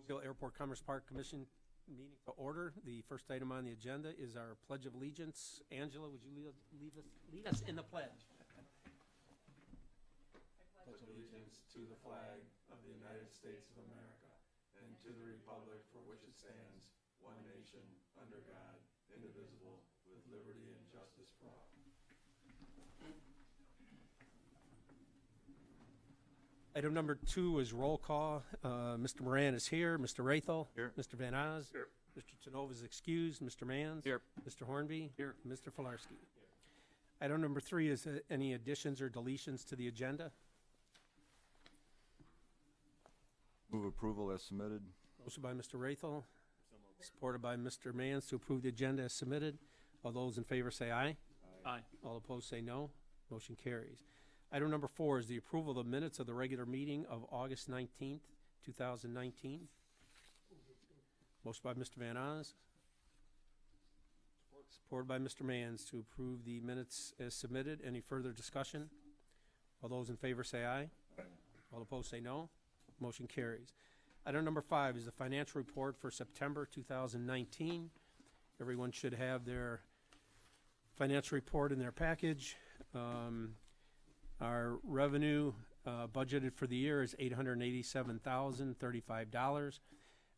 Hill Airport Commerce Park Commission meeting to order. The first item on the agenda is our Pledge of Allegiance. Angela, would you lead us in the pledge? Pledge allegiance to the flag of the United States of America and to the republic for which it stands, one nation, under God, indivisible, with liberty and justice for all. Item number 2 is roll call. Mr. Moran is here. Mr. Rathel. Here. Mr. Van Oz. Here. Mr. Tanova is excused. Mr. Mans. Here. Mr. Hornby. Here. Mr. Filarski. Item number 3 is any additions or deletions to the agenda. Move approval as submitted. Motion by Mr. Rathel, supported by Mr. Mans to approve the agenda as submitted. All those in favor say aye. Aye. All opposed say no. Motion carries. Item number 4 is the approval of the minutes of the regular meeting of August 19th, 2019. Motion by Mr. Van Oz. Supported by Mr. Mans to approve the minutes as submitted. Any further discussion? All those in favor say aye. Aye. All opposed say no. Motion carries. Item number 5 is the financial report for September 2019. Everyone should have their financial report in their package. Our revenue budgeted for the year is $887,035.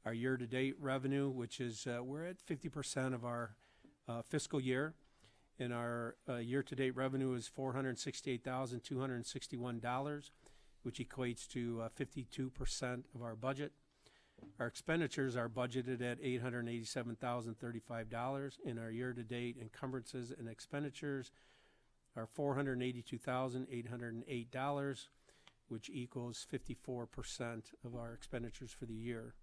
Our year-to-date revenue, which is we're at 50% of our fiscal year, and our year-to-date revenue is $468,261, which equates to 52% of our budget. Our expenditures are budgeted at $887,035, and our year-to-date encumbrances and expenditures are $482,808, which equals 54% of our expenditures for the year.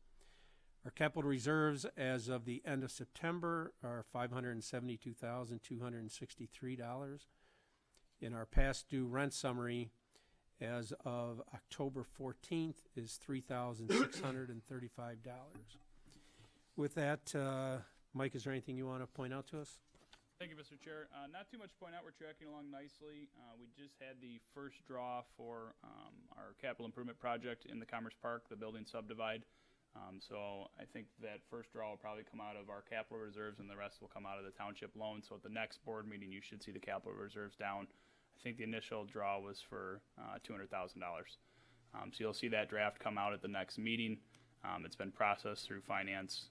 Our capital reserves as of the end of September are $572,263, and our past due rent summary as of October 14th is $3,635. With that, Mike, is there anything you want to point out to us? Thank you, Mr. Chair. Not too much to point out. We're tracking along nicely. We just had the first draw for our capital improvement project in the Commerce Park, the building subdivide. So I think that first draw will probably come out of our capital reserves, and the rest will come out of the township loan. So at the next board meeting, you should see the capital reserves down. I think the initial draw was for $200,000. So you'll see that draft come out at the next meeting. It's been processed through finance.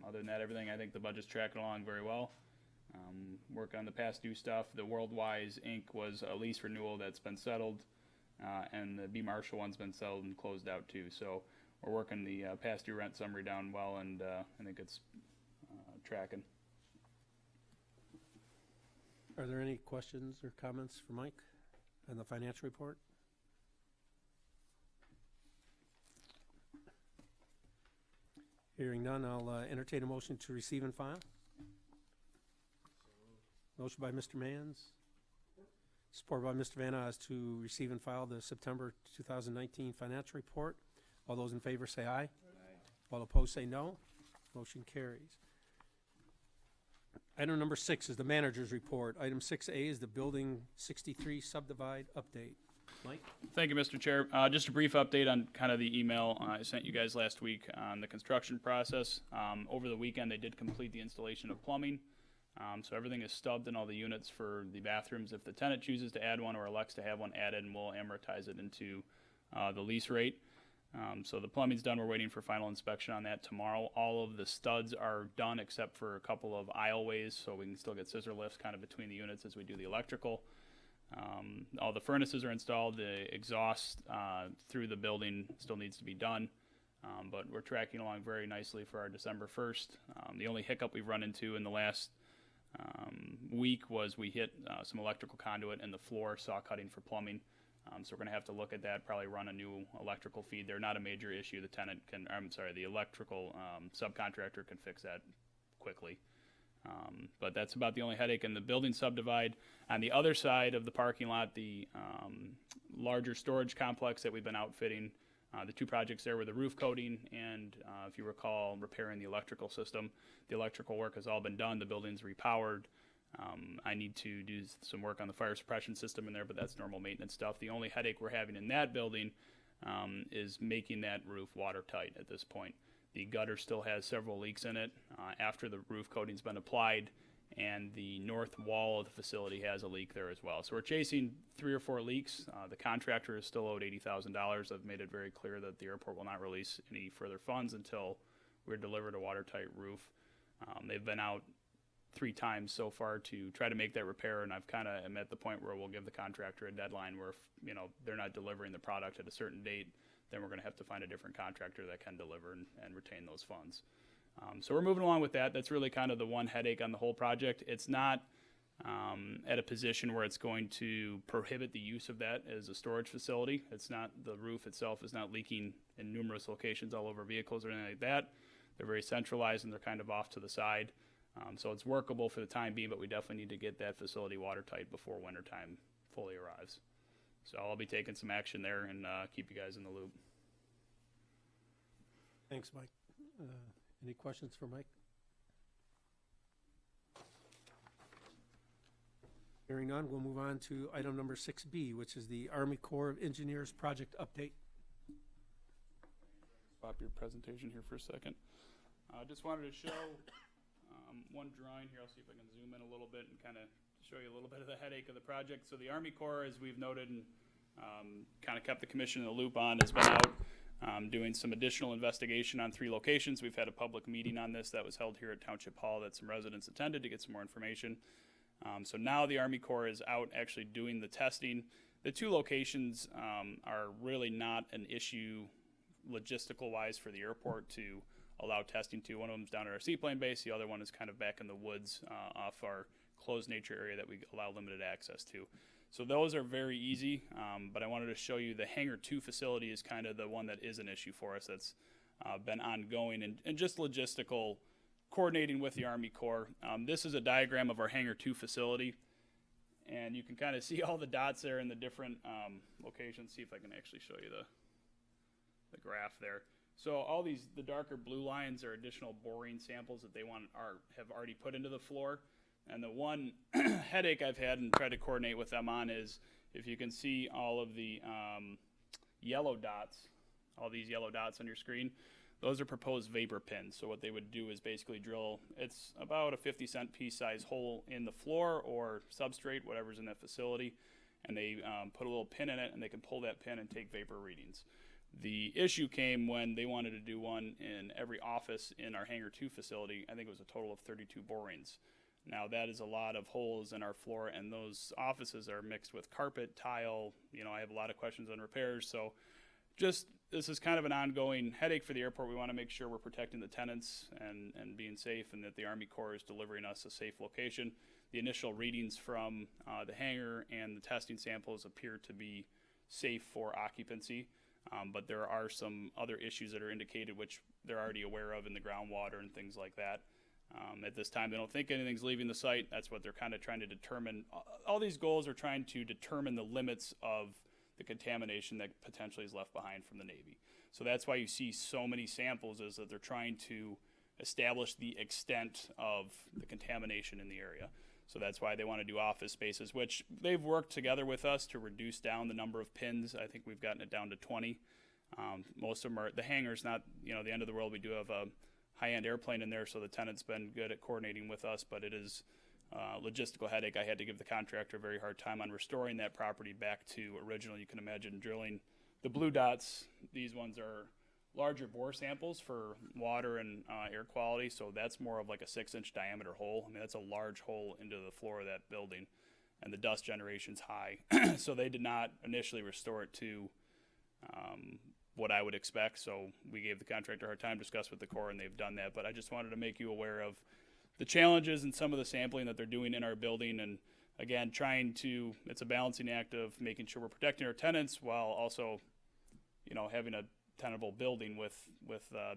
Other than that, everything, I think the budget's tracking along very well. Work on the past due stuff. The Worldwise Inc. was a lease renewal that's been settled, and the B. Marshall one's been settled and closed out too. So we're working the past due rent summary down well, and I think it's tracking. Are there any questions or comments for Mike on the financial report? Hearing none, I'll entertain a motion to receive and file. Motion by Mr. Mans, supported by Mr. Van Oz to receive and file the September 2019 financial report. All those in favor say aye. Aye. All opposed say no. Motion carries. Item number 6 is the manager's report. Item 6A is the Building 63 subdivide update. Mike? Thank you, Mr. Chair. Just a brief update on kind of the email I sent you guys last week on the construction process. Over the weekend, they did complete the installation of plumbing. So everything is stubbed in all the units for the bathrooms. If the tenant chooses to add one or elects to have one added, and we'll amortize it into the lease rate. So the plumbing's done. We're waiting for final inspection on that tomorrow. All of the studs are done except for a couple of aisleways, so we can still get scissor lifts kind of between the units as we do the electrical. All the furnaces are installed. The exhaust through the building still needs to be done. But we're tracking along very nicely for our December 1st. The only hiccup we've run into in the last week was we hit some electrical conduit in the floor, saw cutting for plumbing. So we're going to have to look at that, probably run a new electrical feed. They're not a major issue. The electrical subcontractor can fix that quickly. But that's about the only headache in the building subdivide. On the other side of the parking lot, the larger storage complex that we've been outfitting, the two projects there were the roof coating and, if you recall, repairing the electrical system. The electrical work has all been done. The building's repowered. I need to do some work on the fire suppression system in there, but that's normal maintenance stuff. The only headache we're having in that building is making that roof watertight at this point. The gutter still has several leaks in it after the roof coating's been applied, and the north wall of the facility has a leak there as well. So we're chasing 3 or 4 leaks. The contractor is still owed $80,000. I've made it very clear that the airport will not release any further funds until we're delivered a watertight roof. They've been out 3 times so far to try to make that repair, and I've kind of am at the point where we'll give the contractor a deadline where if, you know, they're not delivering the product at a certain date, then we're going to have to find a different contractor that can deliver and retain those funds. So we're moving along with that. That's really kind of the one headache on the whole project. It's not at a position where it's going to prohibit the use of that as a storage facility. It's not, the roof itself is not leaking in numerous locations all over vehicles or anything like that. They're very centralized and they're kind of off to the side. So it's workable for the time being, but we definitely need to get that facility watertight before wintertime fully arrives. So I'll be taking some action there and keep you guys in the loop. Thanks, Mike. Any questions for Mike? Hearing none, we'll move on to item number 6B, which is the Army Corps of Engineers project update. Stop your presentation here for a second. I just wanted to show one drawing here. I'll see if I can zoom in a little bit and kind of show you a little bit of the headache of the project. So the Army Corps, as we've noted and kind of kept the commission in the loop on, has been out doing some additional investigation on 3 locations. We've had a public meeting on this that was held here at Township Hall that some residents attended to get some more information. So now the Army Corps is out actually doing the testing. The 2 locations are really not an issue logistical wise for the airport to allow testing to. One of them is down at our seaplane base. The other one is kind of back in the woods off our closed nature area that we allow limited access to. So those are very easy, but I wanted to show you the Hangar 2 facility is kind of the one that is an issue for us that's been ongoing and just logistical coordinating with the Army Corps. This is a diagram of our Hangar 2 facility, and you can kind of see all the dots there in the different locations. See if I can actually show you the graph there. So all these, the darker blue lines are additional boring samples that they have already put into the floor. And the one headache I've had and tried to coordinate with them on is, if you can see all of the yellow dots, all these yellow dots on your screen, those are proposed vapor pins. So what they would do is basically drill, it's about a 50-cent piece size hole in the floor or substrate, whatever's in that facility, and they put a little pin in it, and they can pull that pin and take vapor readings. The issue came when they wanted to do one in every office in our Hangar 2 facility. I think it was a total of 32 borings. Now that is a lot of holes in our floor, and those offices are mixed with carpet, tile. You know, I have a lot of questions on repairs. So just, this is kind of an ongoing headache for the airport. We want to make sure we're protecting the tenants and being safe, and that the Army Corps is delivering us a safe location. The initial readings from the hangar and the testing samples appear to be safe for occupancy. But there are some other issues that are indicated, which they're already aware of in the groundwater and things like that. At this time, they don't think anything's leaving the site. That's what they're kind of trying to determine. All these goals are trying to determine the limits of the contamination that potentially is left behind from the Navy. So that's why you see so many samples, is that they're trying to establish the extent of the contamination in the area. So that's why they want to do office spaces, which they've worked together with us to reduce down the number of pins. I think we've gotten it down to 20. Most of them are, the hangar's not, you know, the end of the world. We do have a high-end airplane in there, so the tenant's been good at coordinating with us, but it is a logistical headache. I had to give the contractor a very hard time on restoring that property back to original. You can imagine drilling the blue dots. These ones are larger bore samples for water and air quality, so that's more of like a 6-inch diameter hole. I mean, that's a large hole into the floor of that building, and the dust generation's high. So they did not initially restore it to what I would expect, so we gave the contractor a hard time, discussed with the Corps, and they've done that. But I just wanted to make you aware of the challenges and some of the sampling that they're doing in our building, and again, trying to, it's a balancing act of making sure we're protecting our tenants while also, you know, having a tenable building with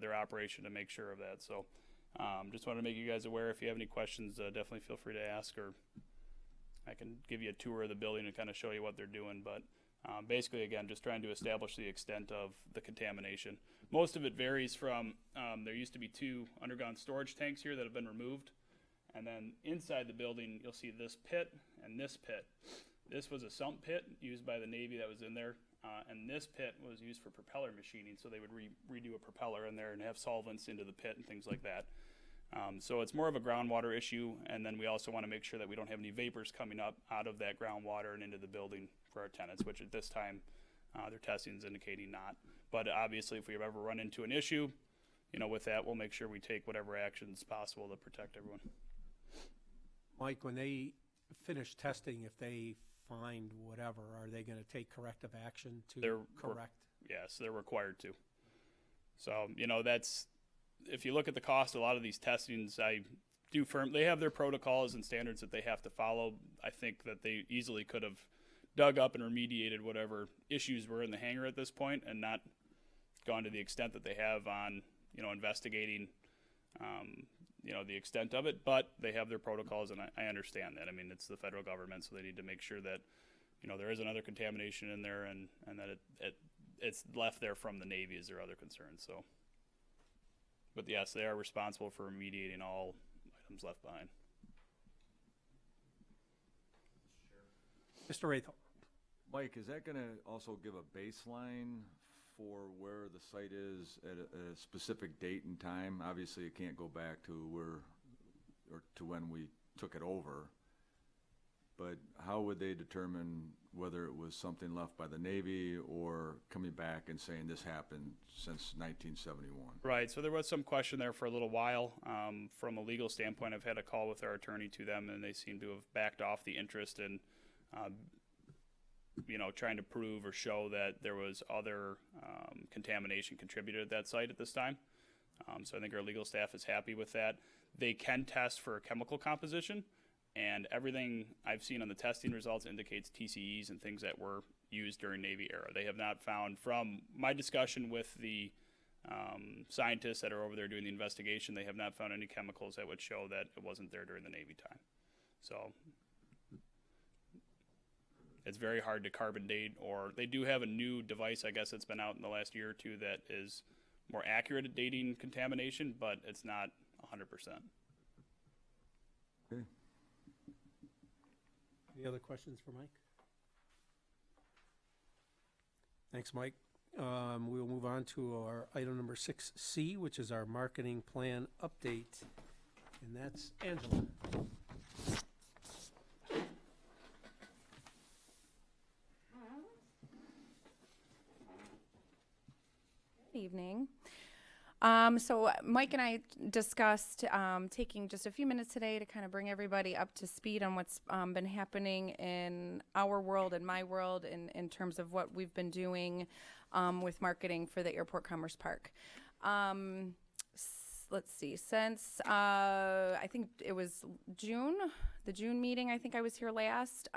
their operation to make sure of that. So just wanted to make you guys aware. If you have any questions, definitely feel free to ask, or I can give you a tour of the building and kind of show you what they're doing. But basically, again, just trying to establish the extent of the contamination. Most of it varies from, there used to be 2 underground storage tanks here that have been removed. And then inside the building, you'll see this pit and this pit. This was a sump pit used by the Navy that was in there. and this pit was used for propeller machining, so they would redo a propeller in there and have solvents into the pit and things like that. So it's more of a groundwater issue, and then we also want to make sure that we don't have any vapors coming up out of that groundwater and into the building for our tenants, which at this time, their testing is indicating not. But obviously, if we ever run into an issue, with that, we'll make sure we take whatever actions possible to protect everyone. Mike, when they finish testing, if they find whatever, are they going to take corrective action to correct? Yes, they're required to. So, that's, if you look at the cost, a lot of these testings, they have their protocols and standards that they have to follow. I think that they easily could have dug up and remediated whatever issues were in the hangar at this point and not gone to the extent that they have on, investigating, the extent of it, but they have their protocols, and I understand that. I mean, it's the federal government, so they need to make sure that, there isn't other contamination in there and that it's left there from the Navy is their other concern. So, but yes, they are responsible for remediating all items left behind. Mr. Rathel. Mike, is that going to also give a baseline for where the site is at a specific date and time? Obviously, it can't go back to when we took it over. But how would they determine whether it was something left by the Navy or coming back and saying this happened since 1971? Right. So there was some question there for a little while. From a legal standpoint, I've had a call with our attorney to them, and they seem to have backed off the interest in trying to prove or show that there was other contamination contributed at that site at this time. So I think our legal staff is happy with that. They can test for chemical composition, and everything I've seen on the testing results indicates TCEs and things that were used during Navy era. They have not found, from my discussion with the scientists that are over there doing the investigation, they have not found any chemicals that would show that it wasn't there during the Navy time. So it's very hard to carbon date, or they do have a new device, I guess, that's been out in the last year or two that is more accurate at dating contamination, but it's not 100%. Okay. Any other questions for Mike? Thanks, Mike. We'll move on to our item number 6C, which is our marketing plan update, and that's Angela. Evening. So Mike and I discussed taking just a few minutes today to kind of bring everybody up to speed on what's been happening in our world and my world in terms of what we've been doing with marketing for the Airport Commerce Park. Let's see, since I think it was the June meeting, I think I was here last.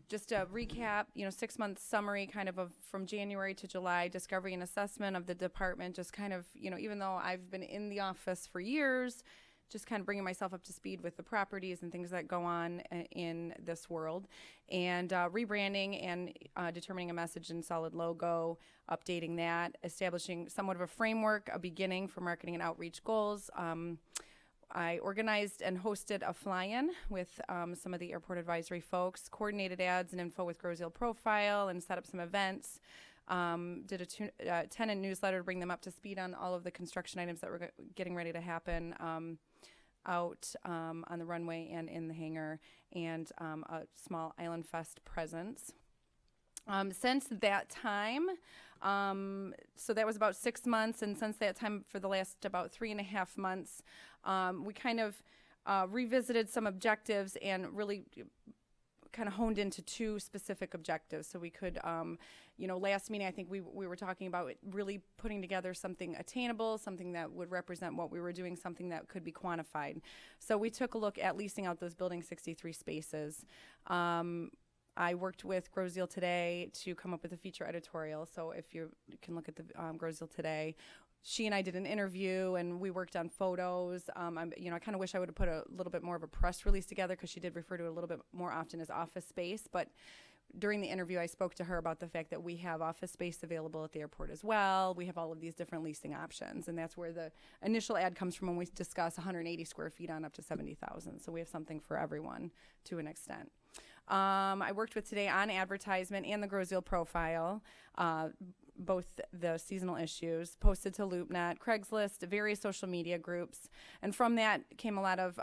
Just a recap, 6-month summary kind of from January to July, discovery and assessment of the department, just kind of, even though I've been in the office for years, just kind of bringing myself up to speed with the properties and things that go on in this world, and rebranding and determining a message and solid logo, updating that, establishing somewhat of a framework, a beginning for marketing and outreach goals. I organized and hosted a fly-in with some of the airport advisory folks, coordinated ads and info with Groseal Profile, and set up some events. Did a tenant newsletter to bring them up to speed on all of the construction items that were getting ready to happen out on the runway and in the hangar, and a small Island Fest presence. Since that time, so that was about 6 months, and since that time, for the last about 3.5 months, we kind of revisited some objectives and really kind of honed into 2 specific objectives. So we could, last meeting, I think we were talking about really putting together something attainable, something that would represent what we were doing, something that could be quantified. So we took a look at leasing out those Building 63 spaces. I worked with Groseal Today to come up with a feature editorial. So if you can look at the Groseal Today, she and I did an interview, and we worked on photos. I kind of wish I would have put a little bit more of a press release together, because she did refer to it a little bit more often as office space. But during the interview, I spoke to her about the fact that we have office space available at the airport as well. We have all of these different leasing options, and that's where the initial ad comes from when we discuss 180 square feet on up to 70,000. So we have something for everyone to an extent. I worked with today on advertisement and the Groseal profile, both the seasonal issues, posted to LoopNet, Craigslist, various social media groups. And from that came a lot of,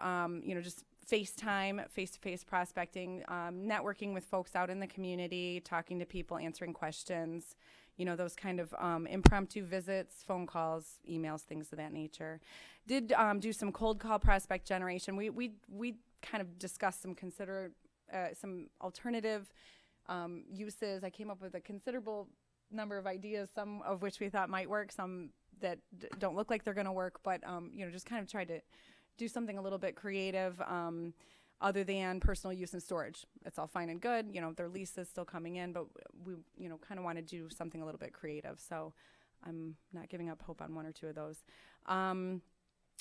just FaceTime, face-to-face prospecting, networking with folks out in the community, talking to people, answering questions, those kind of impromptu visits, phone calls, emails, things of that nature. Did do some cold call prospect generation. We kind of discussed some alternative uses. I came up with a considerable number of ideas, some of which we thought might work, some that don't look like they're going to work, but just kind of tried to do something a little bit creative, other than personal use and storage. It's all fine and good. Their lease is still coming in, but we, kind of want to do something a little bit creative. So I'm not giving up hope on one or two of those.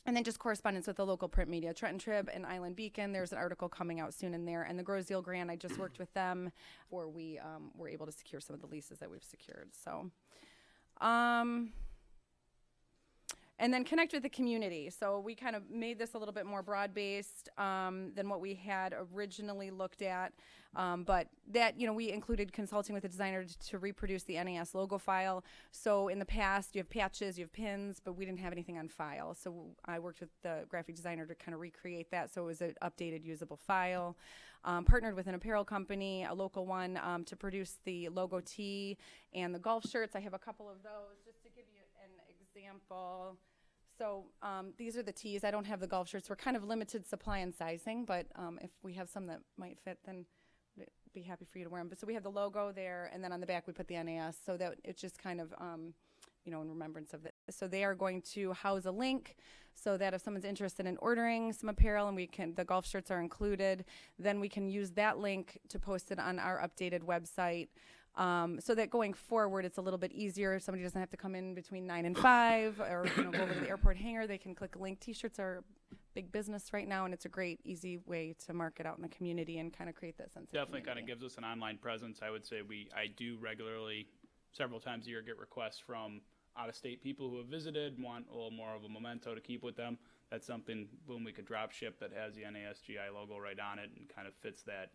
And then just correspondence with the local print media, Trenton Trib and Island Beacon. There's an article coming out soon in there. And the Groseal Grant, I just worked with them before we were able to secure some of the leases that we've secured. So, and then connect with the community. So we kind of made this a little bit more broad-based than what we had originally looked at. But that, we included consulting with the designer to reproduce the NAS logo file. So in the past, you have patches, you have pins, but we didn't have anything on file. So I worked with the graphic designer to kind of recreate that so it was an updated, usable file. Partnered with an apparel company, a local one, to produce the logo tee and the golf shirts. I have a couple of those just to give you an example. So these are the tees. I don't have the golf shirts. We're kind of limited supply and sizing, but if we have some that might fit, then I'd be happy for you to wear them. But so we have the logo there, and then on the back we put the NAS, so that it's just kind of, in remembrance of it. So they are going to house a link so that if someone's interested in ordering some apparel and the golf shirts are included, then we can use that link to post it on our updated website. So that going forward, it's a little bit easier. Somebody doesn't have to come in between 9 and 5 or go over to the airport hangar. They can click a link. T-shirts are big business right now, and it's a great, easy way to market out in the community and kind of create that sense of Definitely community. kind of gives us an online presence. I would say I do regularly, several times a year, get requests from out-of-state people who have visited, want a little more of a memento to keep with them. That's something, boom, we could drop ship that has the NASGI logo right on it and kind of fits that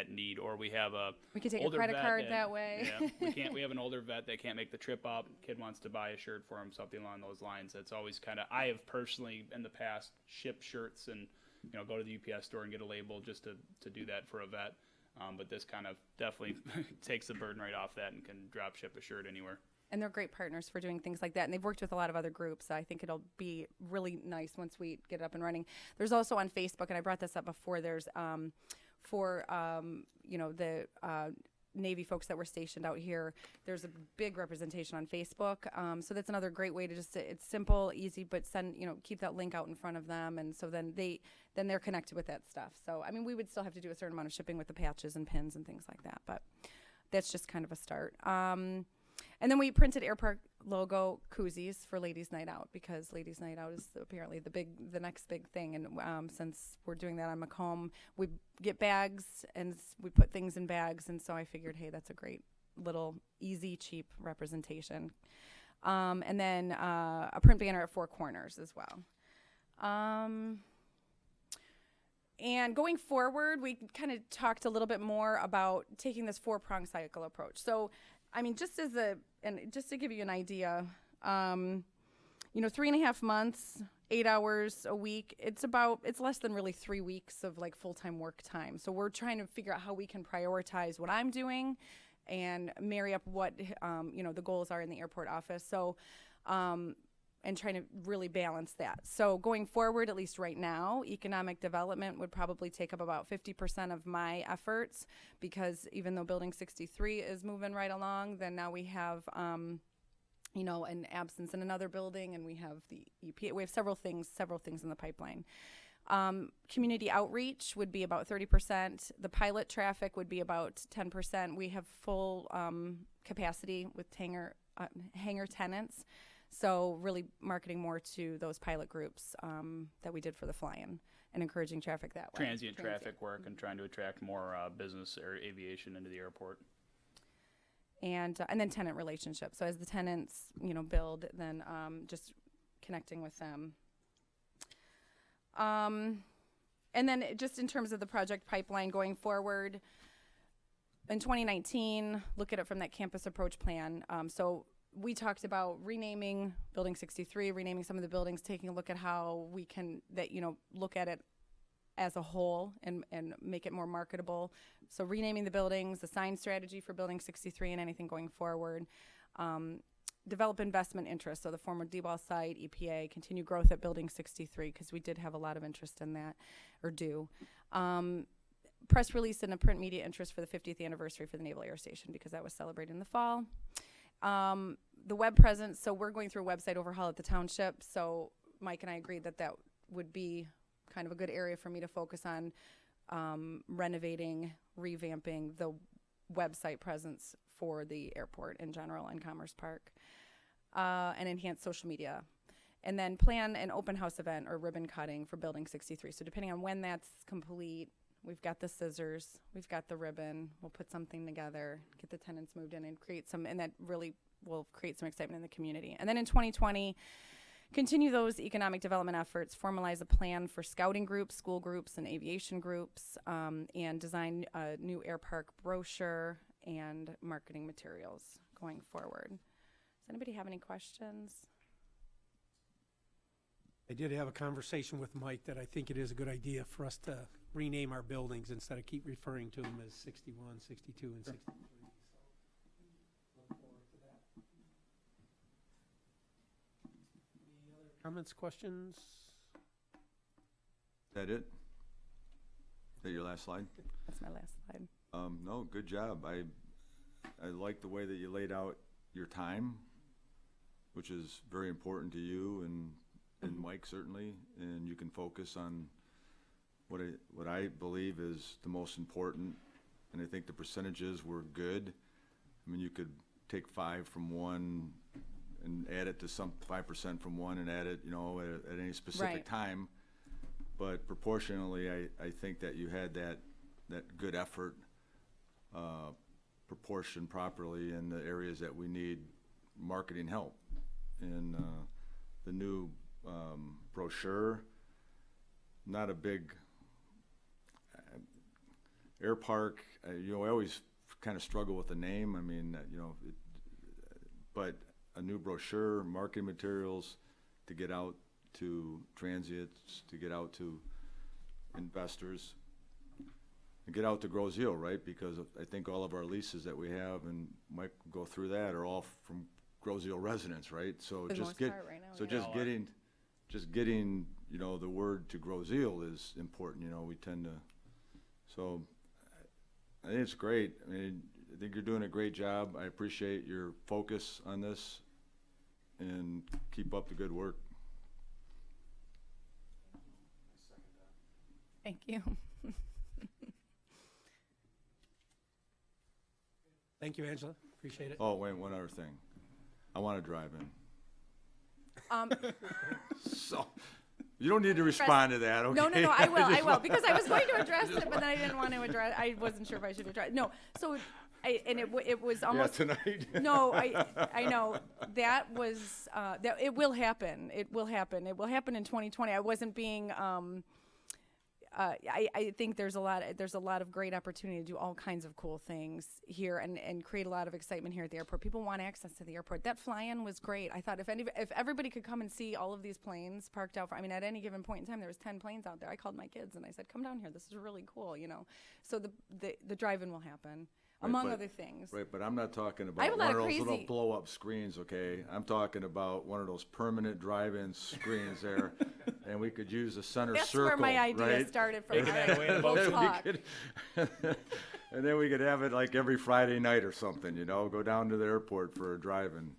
need. Or we have we could take a credit card that way. Yeah, we have an older vet that can't make the trip up. Kid wants to buy a shirt for him, something along those lines. That's always kind of, I have personally in the past shipped shirts and go to the UPS store and get a label just to do that for a vet. But this kind of definitely takes the burden right off that and can drop ship a shirt anywhere. And they're great partners for doing things like that. And they've worked with a lot of other groups. I think it'll be really nice once we get it up and running. There's also on Facebook, and I brought this up before, there's for the Navy folks that were stationed out here, there's a big representation on Facebook. So that's another great way to it's simple, easy, but keep that link out in front of them. And so then they're connected with that stuff. So, we would still have to do a certain amount of shipping with the patches and pins and things like that, but that's just kind of a start. And then we printed airport logo koozies for Ladies Night Out, because Ladies Night Out is apparently the next big thing. And since we're doing that on Macomb, we get bags and we put things in bags. And so I figured, hey, that's a great little easy, cheap representation. And then a print banner at Four Corners as well. And going forward, we kind of talked a little bit more about taking this 4-prong cycle approach. So, just to give you an idea, 3.5 months, 8 hours a week, it's less than really 3 weeks of full-time work time. So we're trying to figure out how we can prioritize what I'm doing and marry up what, the goals are in the airport office. So, and trying to really balance that. So going forward, at least right now, economic development would probably take up about 50% of my efforts, because even though Building 63 is moving right along, then now we have, an absence in another building, and we have the EPA. We have several things in the pipeline. Community outreach would be about 30%. The pilot traffic would be about 10%. We have full capacity with hangar tenants. So really marketing more to those pilot groups that we did for the fly-in and encouraging traffic that way. Transient traffic work and trying to attract more business or aviation into the airport. And then tenant relationships. So as the tenants, build, then just connecting with them. And then just in terms of the project pipeline going forward, in 2019, look at it from that campus approach plan. So we talked about renaming Building 63, renaming some of the buildings, taking a look at how we can, look at it as a whole and make it more marketable. So renaming the buildings, the sign strategy for Building 63 and anything going forward. Develop investment interest, so the former D-Ball site, EPA, continue growth at Building 63, because we did have a lot of interest in that, or do. Press release and a print media interest for the 50th anniversary for the Naval Air Station, because that was celebrated in the fall. The web presence, so we're going through a website overhaul at the township, so Mike and I agreed that that would be kind of a good area for me to focus on, renovating, revamping the website presence for the airport in general and Commerce Park, and enhance social media. And then plan an open house event or ribbon cutting for Building 63. So depending on when that's complete, we've got the scissors, we've got the ribbon, we'll put something together, get the tenants moved in and create some, and that really will create some excitement in the community. And then in 2020, continue those economic development efforts, formalize a plan for scouting groups, school groups, and aviation groups, and design a new air park brochure and marketing materials going forward. Does anybody have any questions? I did have a conversation with Mike that I think it is a good idea for us to rename our buildings instead of keep referring to them as 61, 62, and 63. So look forward to that. Any other comments, questions? Is that it? Is that your last slide? That's my last slide. No, good job. I like the way that you laid out your time, which is very important to you and Mike certainly, and you can focus on what I believe is the most important, and I think the percentages were good. I mean, you could take 5 from one and add it to some 5% from one and add it, at any specific time. But proportionally, I think that you had that good effort proportioned properly in the areas that we need marketing help. And the new brochure, not a big air park. I always kind of struggle with the name. I mean, but a new brochure, marketing materials to get out to transients, to get out to investors, and get out to Grosse Ile, right? Because I think all of our leases that we have, and Mike will go through that, are all from Grosse Ile residents, right? So just getting the word to Grosse Ile is important. We tend to, so I think it's great. I mean, I think you're doing a great job. I appreciate your focus on this, and keep up the good work. Thank you. Thank you, Angela. Appreciate it. Oh, wait, one other thing. I want to drive in. So, you don't need to respond to that, okay? No, I will, because I was going to address it, but then I didn't want to address, I wasn't sure if I should address, no, so, it was almost. Yeah, tonight. No, I know, that was, it will happen in 2020, I wasn't being, I think there's a lot of great opportunity to do all kinds of cool things here and create a lot of excitement here at the airport. People want access to the airport. That fly-in was great. I thought if everybody could come and see all of these planes parked out, at any given point in time, there was 10 planes out there. I called my kids and I said, come down here. This is really cool, So the drive-in will happen. Among other things. Right, but I'm not talking I about have a one lot of of those little crazy- blow-up screens, okay? I'm talking about one of those permanent drive-in screens there, and we could use a center That's circle, where my idea right? started from. Taking that away in the We'll boat. talk. And then we could have it like every Friday night or something, go down to the airport for a drive-in.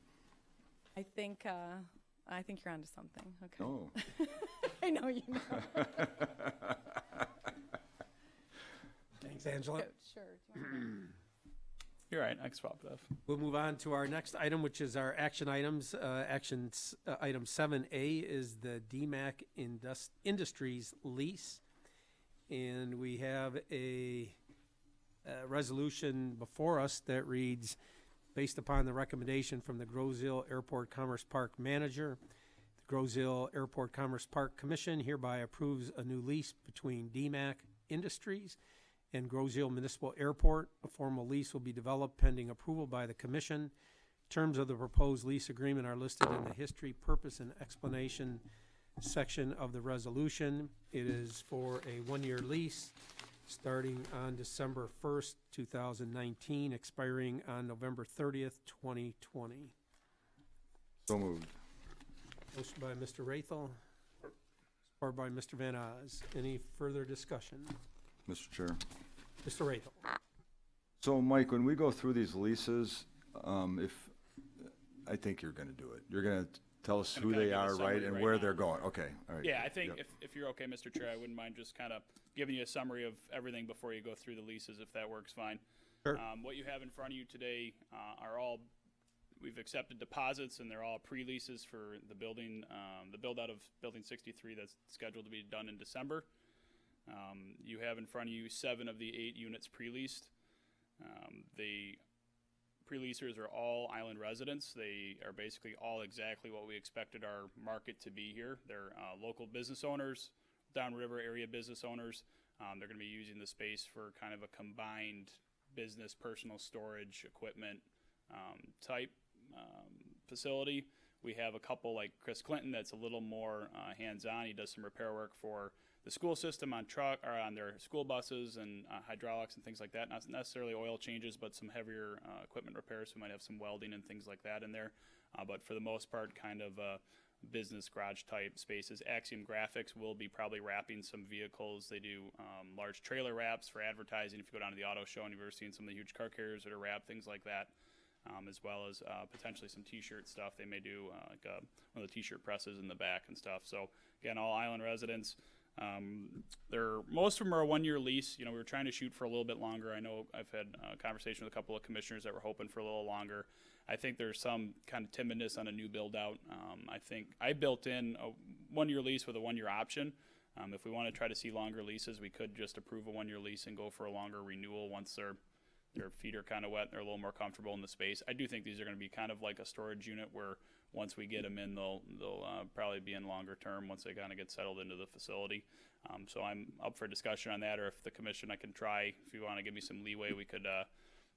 I think you're onto something. Okay. Oh. I know you know. Thanks, Angela. Sure. Do you wanna- You're right. I can swap it off. We'll move on to our next item, which is our action items. Item 7A is the DMAC Industries lease. And we have a resolution before us that reads, based upon the recommendation from the Grosse Ile Airport Commerce Park manager, Groseal Airport Commerce Park Commission hereby approves a new lease between DMAC Industries and Groseal Municipal Airport. A formal lease will be developed pending approval by the commission. Terms of the proposed lease agreement are listed in the history, purpose, and explanation section of the resolution. It is for a one-year lease starting on December 1st, 2019, expiring on November 30th, 2020. So moved. Motion by Mr. Rathel, support by Mr. Van Oz. Any further discussion? Mr. Chair. Mr. Rathel. So, Mike, when we go through these leases, I think you're gonna do it. You're gonna tell us Gonna who kinda they give a are, summary right, and right where now. they're going. Okay, all right. Yeah, I think Yep. if you're okay, Mr. Chair, I wouldn't mind just kind of giving you a summary of everything before you go through the leases, if that works fine. Sure. What you have in front of you today are all, we've accepted deposits, and they're all pre-leases for the building, the build-out of Building 63 that's scheduled to be done in December. You have in front of you 7 of the 8 units pre-leased. The pre-leasers are all island residents. They are basically all exactly what we expected our market to be here. They're local business owners, downriver area business owners. They're going to be using the space for kind of a combined business, personal storage, equipment type facility. We have a couple like Chris Clinton that's a little more hands-on. He does some repair work for the school system on on their school buses and hydraulics and things like that. Not necessarily oil changes, but some heavier equipment repairs. We might have some welding and things like that in there. But for the most part, kind of business garage type spaces. Axiom Graphics will be probably wrapping some vehicles. They do large trailer wraps for advertising. If you go down to the auto show and you've ever seen some of the huge car carriers that are wrapped, things like that. As well as potentially some t-shirt stuff. They may do one of the t-shirt presses in the back and stuff. So again, all island residents. Most of them are a one-year lease. You know, we were trying to shoot for a little bit longer. I know I've had a conversation with a couple of commissioners that were hoping for a little longer. I think there's some kind of timidness on a new build out. I think I built in a one-year lease with a one-year option. If we want to try to see longer leases, we could just approve a one-year lease and go for a longer renewal once their feet are kind of wet and they're a little more comfortable in the space. I do think these are going to be kind of like a storage unit where once we get them in, they'll probably be in longer term once they kind of get settled into the facility. So I'm up for discussion on that, or if the commission, I can try, if you want to give me some leeway, we could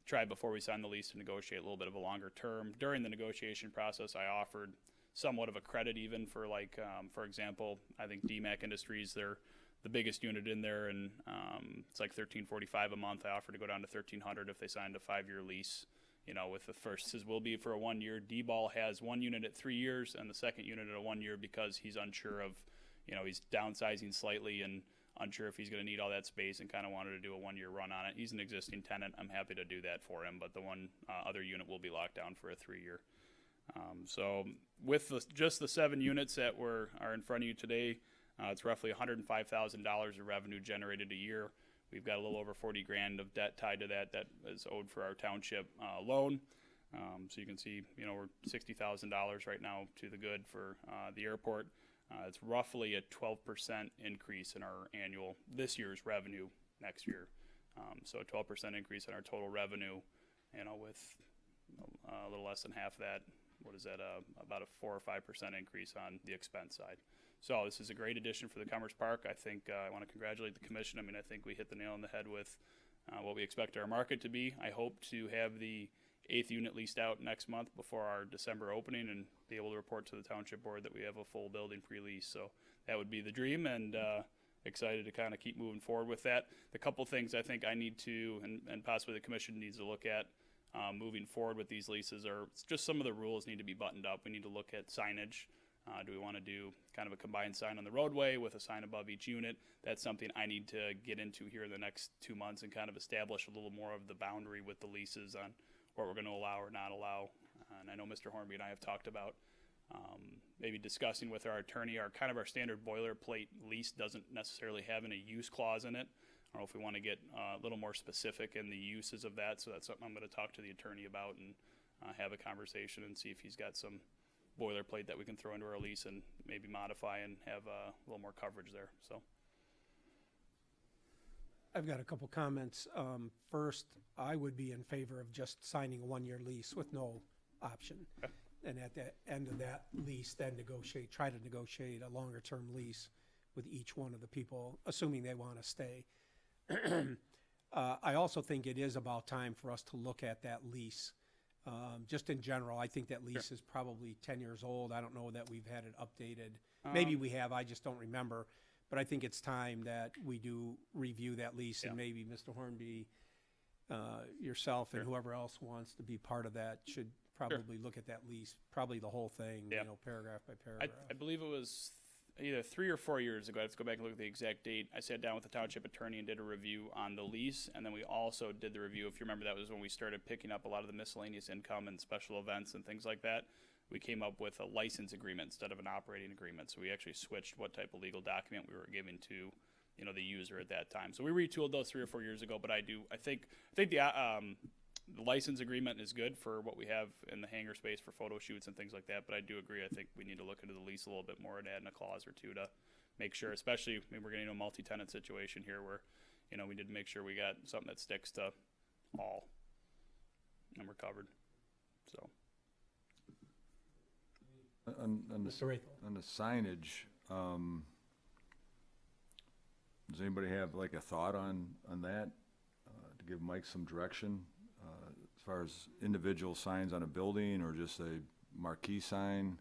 try before we sign the lease to negotiate a little bit of a longer term. During the negotiation process, I offered somewhat of a credit even for like, for example, I think DMAC Industries, they're the biggest unit in there, and it's like $1,345 a month. I offered to go down to $1,300 if they signed a 5-year lease. You know, with the first will be for a 1 year. D-Ball has one unit at 3 years and the second unit at a 1 year because he's unsure of, you know, he's downsizing slightly and unsure if he's going to need all that space and kind of wanted to do a 1 year run on it. He's an existing tenant. I'm happy to do that for him, but the one other unit will be locked down for a 3 year. So with just the 7 units that are in front of you today, it's roughly $105,000 of revenue generated a year. We've got a little over $40,000 of debt tied to that is owed for our township loan. So you can see, you know, we're $60,000 right now to the good for the airport. It's roughly a 12% increase in our this year's revenue next year. So a 12% increase in our total revenue, you know, with a little less than half that. What is that? About a 4 or 5% increase on the expense side. So this is a great addition for the Commerce Park. I think I want to congratulate the commission. I mean, I think we hit the nail on the head with what we expect our market to be. I hope to have the 8th unit leased out next month before our December opening and be able to report to the township board that we have a full building pre-lease. So that would be the dream, and excited to kind of keep moving forward with that. The couple things I think I need to, and possibly the commission needs to look at moving forward with these leases are just some of the rules need to be buttoned up. We need to look at signage. Do we want to do kind of a combined sign on the roadway with a sign above each unit? That's something I need to get into here in the next 2 months and kind of establish a little more of the boundary with the leases on what we're going to allow or not allow. And I know Mr. Hornby and I have talked about maybe discussing with our attorney, our standard boilerplate lease doesn't necessarily have any use clause in it. I don't know if we want to get a little more specific in the uses of that. So that's something I'm going to talk to the attorney about and have a conversation and see if he's got some boilerplate that we can throw into our lease and maybe modify and have a little more coverage there. So I've got a couple comments. First, I would be in favor of just signing a 1 year lease with no option. Okay. And at the end of that lease, then try to negotiate a longer-term lease with each one of the people, assuming they want to stay. I also think it is about time for us to look at that lease. Just in general, I think that lease is probably 10 years old. I don't know that we've had it updated. Maybe we have, I just don't remember. But I think it's time that we do review that lease, and maybe Mr. Hornby, yourself, and whoever else wants to be part of that should probably look at that lease, probably the whole thing, you know, paragraph by paragraph. I believe it was either 3 or 4 years ago. Let's go back and look at the exact date. I sat down with the township attorney and did a review on the lease, and then we also did the review. If you remember, that was when we started picking up a lot of the miscellaneous income and special events and things like that. We came up with a license agreement instead of an operating agreement. So we actually switched what type of legal document we were giving to, you know, the user at that time. So we retooled those 3 or 4 years ago. But I think the license agreement is good for what we have in the hangar space for photo shoots and things like that. But I do agree. I think we need to look into the lease a little bit more and add in a clause or two to make sure, especially, I mean, we're getting into a multi-tenant situation here where, you know, we need to make sure we got something that sticks to all, and we're covered. So. On Mr. Rathel. the signage, does anybody have like a thought on that, to give Mike some direction, as far as individual signs on a building or just a marquee sign?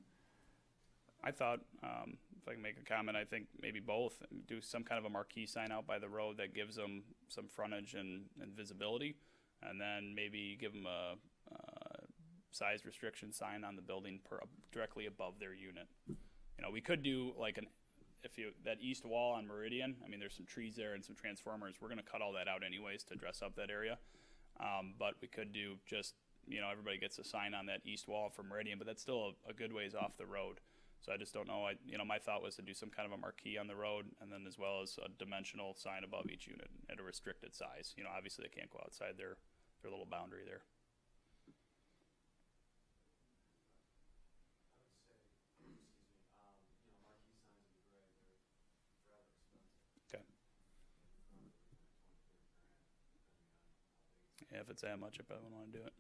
I thought, if I can make a comment, I think maybe both. Do some kind of a marquee sign out by the road that gives them some frontage and visibility, and then maybe give them a size restriction sign on the building directly above their unit. You know, we could do like that east wall on Meridian. I mean, there's some trees there and some transformers. We're going to cut all that out anyways to dress up that area. But we could do just, you know, everybody gets a sign on that east wall for Meridian, but that's still a good ways off the road. So I just don't know. My thought was to do some kind of a marquee on the road, and then as well as a dimensional sign above each unit at a restricted size. You know, obviously they can't go outside their little boundary there. Yeah, if it's that much, I probably wouldn't want to do it.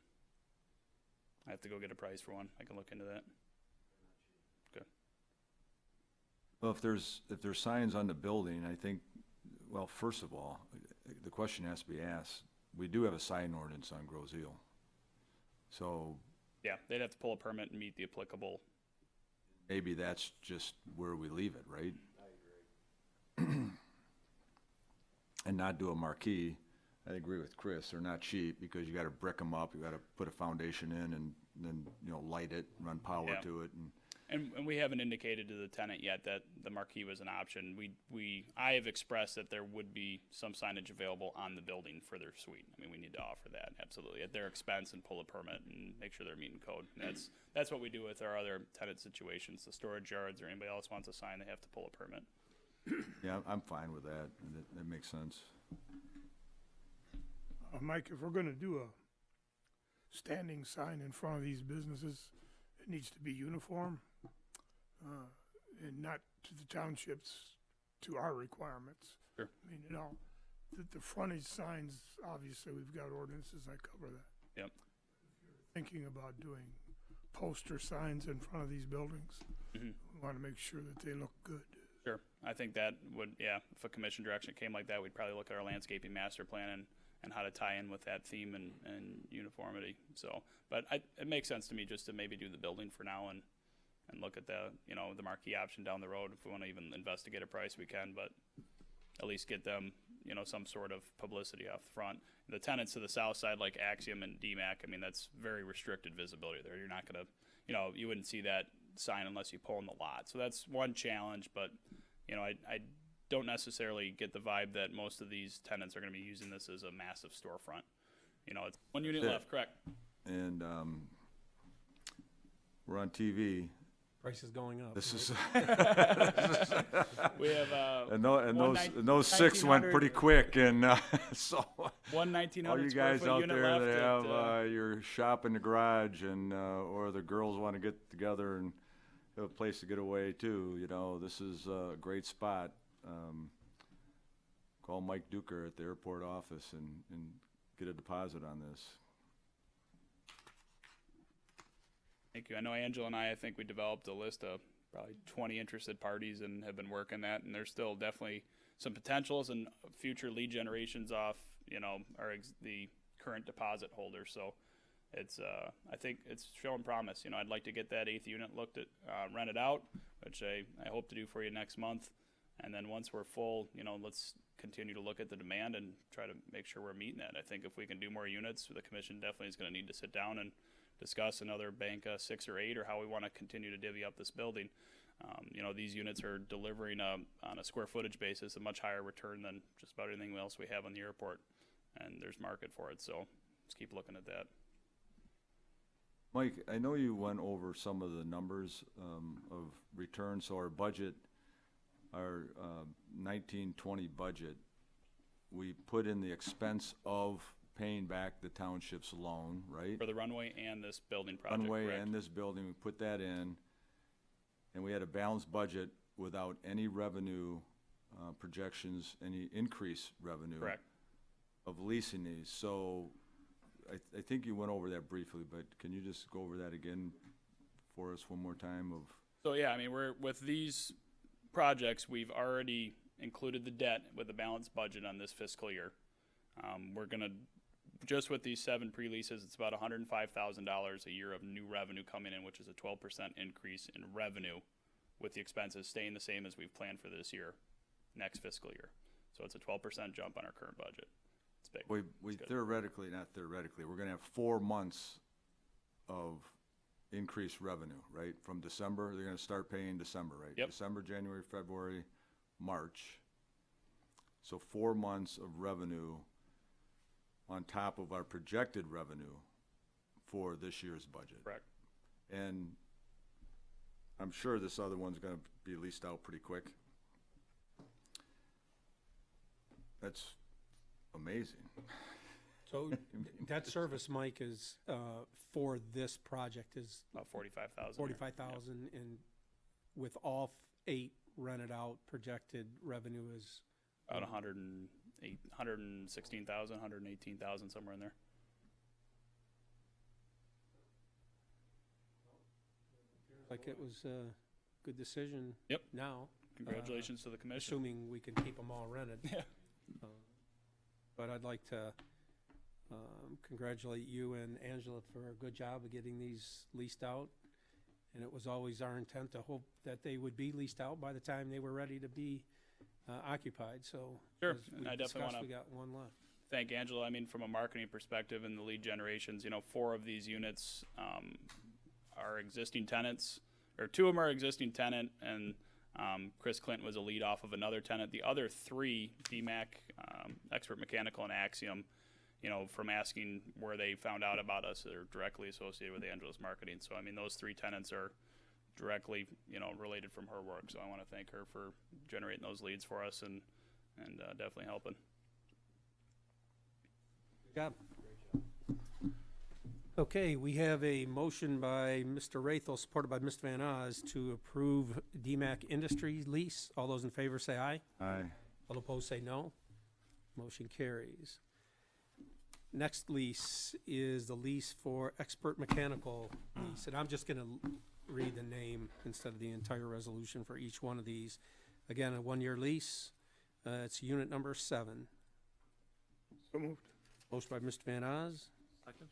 I have to go get a price for one. I can look into that. Okay. Well, if there's signs on the building, I think, well, first of all, the question has to be asked. We do have a sign ordinance on Grosse Ile. So yeah, they'd have to pull a permit and meet the applicable. Maybe that's just where we leave it, right? I agree. And not do a marquee. I agree with Chris. They're not cheap because you got to brick them up. You got to put a foundation in and then, you know, light it, run power to it. And we haven't indicated to the tenant yet that the marquee was an option. I have expressed that there would be some signage available on the building for their suite. I mean, we need to offer that, absolutely, at their expense, and pull a permit and make sure they're meeting code. And that's what we do with our other tenant situations. The storage yards or anybody else wants a sign, they have to pull a permit. Yeah, I'm fine with that. That makes sense. Mike, if we're going to do a standing sign in front of these businesses, it needs to be uniform and not to the townships, to our requirements. Sure. I mean, you know, the frontage signs, obviously, we've got ordinances that cover that. Yep. If you're thinking about doing poster signs in front of these buildings, we want to make sure that they look good. Sure. I think that would, if a commission direction came like that, we'd probably look at our landscaping master plan and how to tie in with that theme and uniformity. So, but it makes sense to me just to maybe do the building for now and look at the marquee option down the road. If we want to even investigate a price, we can, but at least get them, some sort of publicity off the front. The tenants to the south side, like Axiom and DMAC, I mean, that's very restricted visibility there. You're not going to, you wouldn't see that sign unless you pull in the lot. So that's one challenge, but, I don't necessarily get the vibe that most of these tenants are going to be using this as a massive storefront. It's one unit left, correct? And we're on TV. Price is going up. This is we have and those 6 went pretty quick, and so one 1,900 all you square guys foot out unit there left that at, have your shop in the garage, and or the girls want to get together and have a place to get away too. This is a great spot. Call Mike Duker at the airport office and get a deposit on this. Thank you. I know Angela and I think we developed a list of probably 20 interested parties and have been working that, and there's still definitely some potentials and future lead generations off, the current deposit holders. So it's, I think it's showing promise. I'd like to get that 8th unit looked at, rented out, which I hope to do for you next month. And then once we're full, let's continue to look at the demand and try to make sure we're meeting that. I think if we can do more units, the commission definitely is going to need to sit down and discuss another bank 6 or 8, or how we want to continue to divvy up this building. These units are delivering on a square footage basis a much higher return than just about anything else we have on the airport, and there's market for it. So let's keep looking at that. Mike, I know you went over some of the numbers of return. So our budget, our 1920 budget, we put in the expense of paying back the township's loan, right? For the runway and this building project, Runway correct? and this building, we put that in, and we had a balanced budget without any revenue projections, any increased revenue. Correct. Of leasing these. So I think you went over that briefly, but can you just go over that again for us one more time? So yeah, we're with these projects, we've already included the debt with a balanced budget on this fiscal year. We're gonna, just with these 7 pre-leases, it's about $105,000 a year of new revenue coming in, which is a 12% increase in revenue, with the expenses staying the same as we've planned for this year, next fiscal year. So it's a 12% jump on our current budget. It's big. We It's good. theoretically, not theoretically, we're gonna have 4 months of increased revenue, right? From December, they're gonna start paying December, right? Yep. December, January, February, March. So 4 months of revenue on top of our projected revenue for this year's budget. Correct. And I'm sure this other one's gonna be leased out pretty quick. That's amazing. So debt service, Mike, is, for this project is About 45,000. 45,000, and with all 8 rented out, projected revenue is About 116,000, 118,000, somewhere in there. like it was a good decision. Yep. Now, Congratulations to the commission. assuming we can keep them all rented. Yeah. But I'd like to congratulate you and Angela for a good job of getting these leased out. And it was always our intent to hope that they would be leased out by the time they were ready to be occupied. So Sure, as and we I definitely discussed, wanna we got one left. Thank Angela. From a marketing perspective and the lead generations, 4 of these units are existing tenants, or 2 of them are existing tenant, and Chris Clinton was a lead off of another tenant. The other 3, DMAC, Expert Mechanical, and Axiom, from asking where they found out about us, they're directly associated with Angela's marketing. So, those 3 tenants are directly, related from her work. So I want to thank her for generating those leads for us and definitely helping. Good job. Okay, we have a motion by Mr. Rathel, supported by Mr. Van Oz, to approve DMAC Industries lease. All those in favor say aye. Aye. All opposed say no. Motion carries. Next lease is the lease for Expert Mechanical lease, and I'm just going to read the name instead of the entire resolution for each one of these. Again, a 1-year lease. It's unit number 7. So moved. Motion by Mr. Van Oz. Second.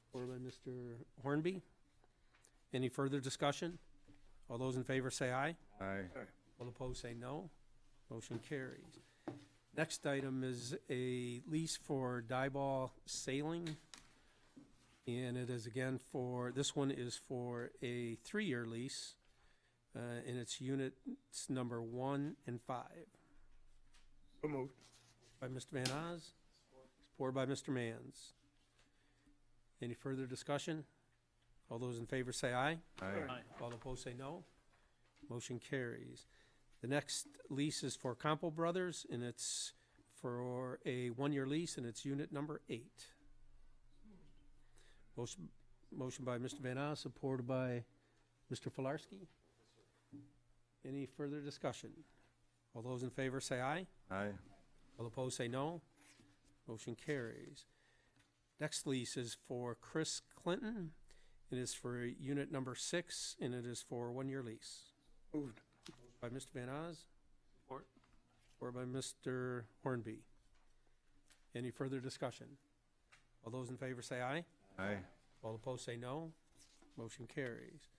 Supported by Mr. Hornby. Any further discussion? All those in favor say aye. Aye. All opposed say no. Motion carries. Next item is a lease for Dieball Sailing. And it is again this one is for a 3-year lease. And it's units number 1 and 5. So moved. By Mr. Van Oz. Supported by Mr. Mans. Any further discussion? All those in favor say aye. Aye. All opposed say no. Motion carries. The next lease is for Campo Brothers, and it's for a 1-year lease, and it's unit number 8. Motion by Mr. Van Oz, supported by Mr. Filarski. Any further discussion? All those in favor say aye. Aye. All opposed say no. Motion carries. Next lease is for Chris Clinton, It is for unit number 6, and it is for a 1-year lease. Moved. By Mr. Van Oz, Support. or by Mr. Hornby. Any further discussion? All those in favor say aye. Aye. All opposed say no. Motion carries.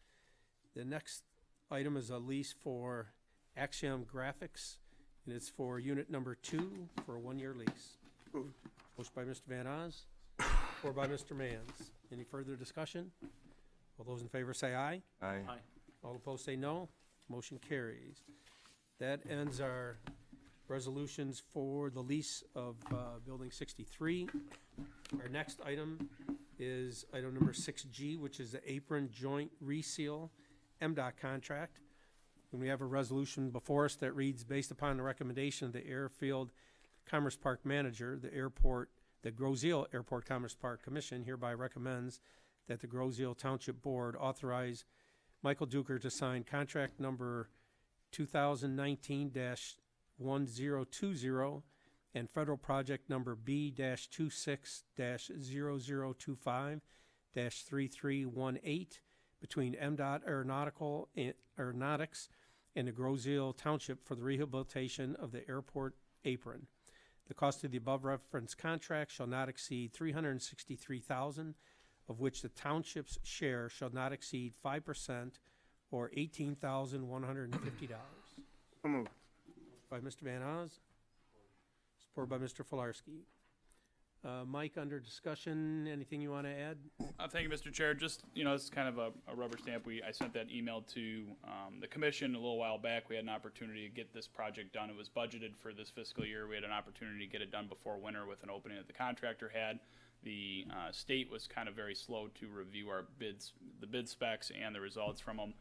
The next item is a lease for Axiom Graphics, and it's for unit number 2 for a 1-year lease. Moved. Motion by Mr. Van Oz, or by Mr. Mans. Any further discussion? All those in favor say aye. Aye. All opposed say no. Motion carries. That ends our resolutions for the lease of Building 63. Our next item is item number 6G, which is the apron joint reseal MDOT contract. And we have a resolution before us that reads, based upon the recommendation of the Airfield Commerce Park Manager, the Groseal Airport Commerce Park Commission hereby recommends that the Groseal Township Board authorize Michael Duker to sign contract number 2019-1020 and federal project number B-26-0025-3318 between MDOT Aeronautics and the Groseal Township for the rehabilitation of the airport apron. The cost of the above referenced contract shall not exceed $363,000, of which the township's share shall not exceed 5% or $18,150. So moved. By Mr. Van Oz, support by Mr. Filarski. Mike, under discussion, anything you want to add? Thank you, Mr. Chair. Just, it's kind of a rubber stamp. I sent that email to the commission a little while back. We had an opportunity to get this project done. It was budgeted for this fiscal year. We had an opportunity to get it done before winter with an opening that the contractor had. The state was kind of very slow to review our bids, the bid specs and the results from them,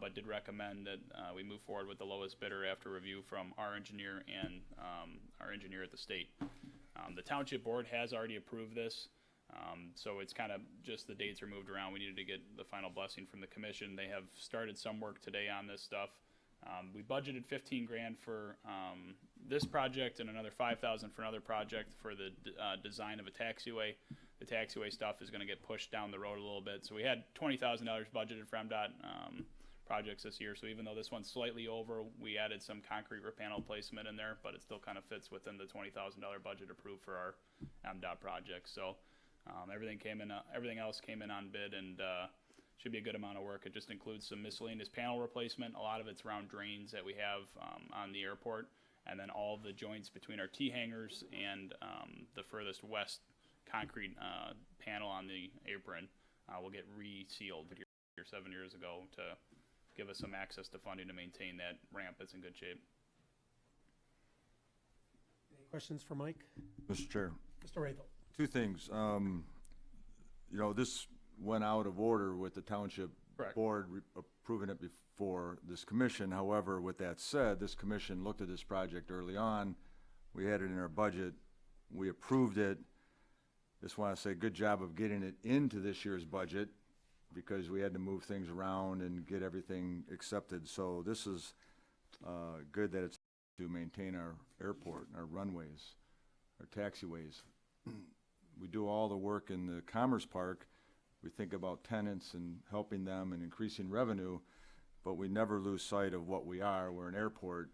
but did recommend that we move forward with the lowest bidder after review from our engineer and our engineer at the state. The township board has already approved this, so it's kind of just the dates are moved around. We needed to get the final blessing from the commission. They have started some work today on this stuff. We budgeted $15,000 for this project and another $5,000 for another project for the design of a taxiway. The taxiway stuff is going to get pushed down the road a little bit. So we had $20,000 budgeted for MDOT projects this year. So even though this one's slightly over, we added some concrete panel placement in there, but it still kind of fits within the $20,000 budget approved for our MDOT project. So everything else came in on bid, and should be a good amount of work. It just includes some miscellaneous panel replacement. A lot of it's around drains that we have on the airport, and then all of the joints between our T-hangers and the furthest west concrete panel on the apron will get resealed here 7 years ago to give us some access to funding to maintain that ramp that's in good shape. Any questions for Mike? Mr. Chair, Mr. Rathel. 2 things. This went out of order with the township Correct. board approving it before this commission. However, with that said, this commission looked at this project early on. We had it in our budget. We approved it. Just want to say good job of getting it into this year's budget, because we had to move things around and get everything accepted. So this is good that it's to maintain our airport, our runways, our taxiways. We do all the work in the Commerce Park. We think about tenants and helping them and increasing revenue, but we never lose sight of what we are. We're an airport,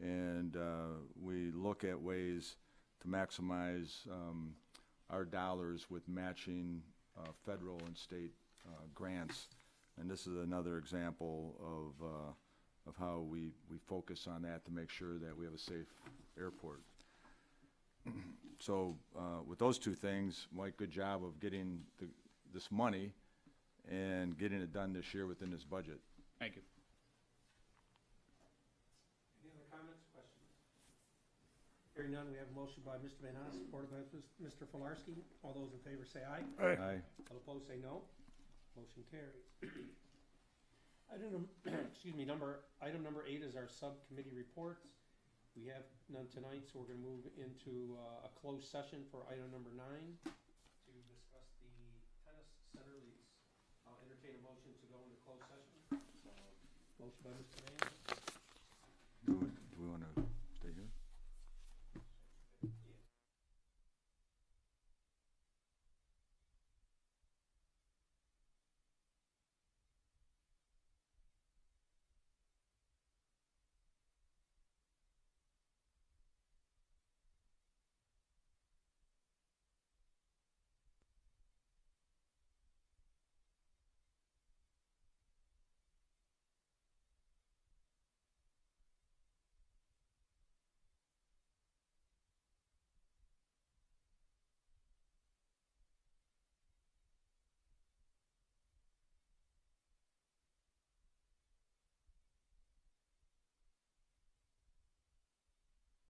and we look at ways to maximize our dollars with matching federal and state grants. And this is another example of how we focus on that to make sure that we have a safe airport. So with those 2 things, Mike, good job of getting this money and getting it done this year within this budget. Thank you. Any other comments, questions? Hearing none, we have a motion by Mr. Van Oss, supported by Mr. Filarski. All those in favor say aye. Aye. All opposed say no. Motion carries. Item number 8 is our subcommittee reports. We have none tonight, so we're going to move into a closed session for item number 9 to discuss the tennis center lease. I'll entertain a motion to go into closed session. Motion by Mr. Van,